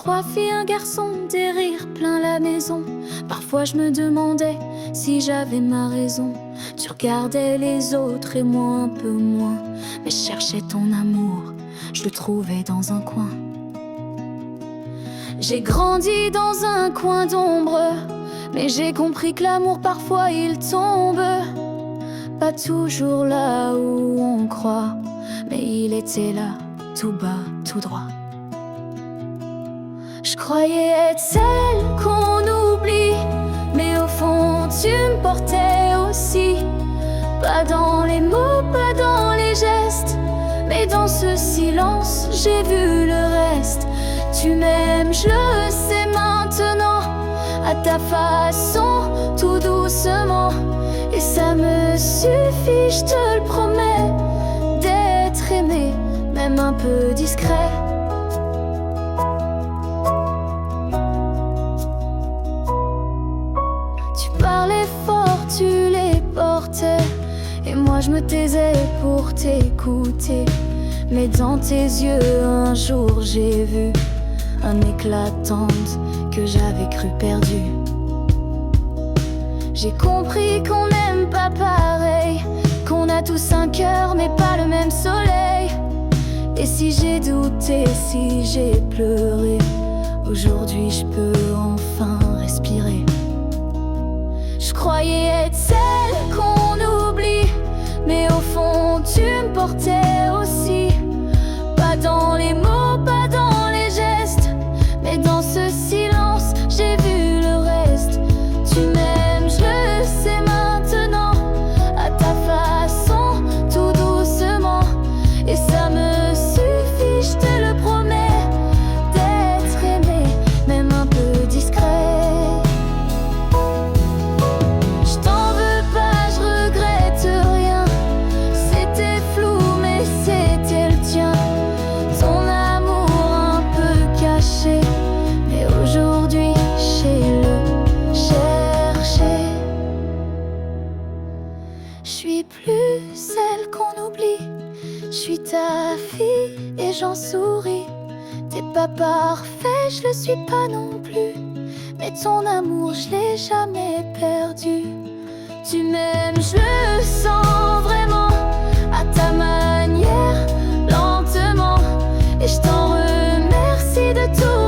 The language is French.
3 filles, un garçon, des rires plein la maison. Parfois je me demandais si j'avais ma raison. Tu regardais les autres et moi un peu moins, mais je cherchais ton amour, je le trouvais dans un coin. J'ai grandi dans un coin d'ombre, mais j'ai compris que l'amour parfois il tombe. Pas toujours là où on croit, mais il était là, tout bas, tout droit. Je croyais être celle qu'on oublie, mais au fond tu me portais aussi. Pas dans les mots, pas dans les gestes, mais dans ce silence j'ai vu le reste. Tu m'aimes, je le sais maintenant, à ta façon, tout doucement. Et ça me suffit, je te le promets, d'être aimé, même un peu discret. Tu parlais fort, tu les portais, et moi je me taisais pour t'écouter. Mais dans tes yeux un jour j'ai vu un éclat tendre que j'avais cru perdu. J'ai compris qu'on n'aime pas pareil, qu'on a tous un cœur mais pas le même soleil. Et si j'ai douté, si j'ai pleuré, aujourd'hui je peux enfin respirer. Je croyais être celle qu'on oublie, mais au fond tu me portais aussi. Pas dans les mots, pas dans les gestes, mais dans ce silence j'ai vu le reste. Tu m'aimes, je le sais maintenant, à ta façon, tout doucement. Et ça me suffit, je te le promets, d'être aimé, même un peu discret. Je t'en veux pas, je regrette rien, c'était flou mais c'était le tien. Ton amour un peu caché, mais aujourd'hui je sais le chercher. Je suis plus celle qu'on oublie, je suis ta fille et j'en souris. T'es pas parfait, je le suis pas non plus, mais ton amour je l'ai jamais perdu. Tu m'aimes, je le sens vraiment, à ta manière, lentement. Et je t'en remercie de tout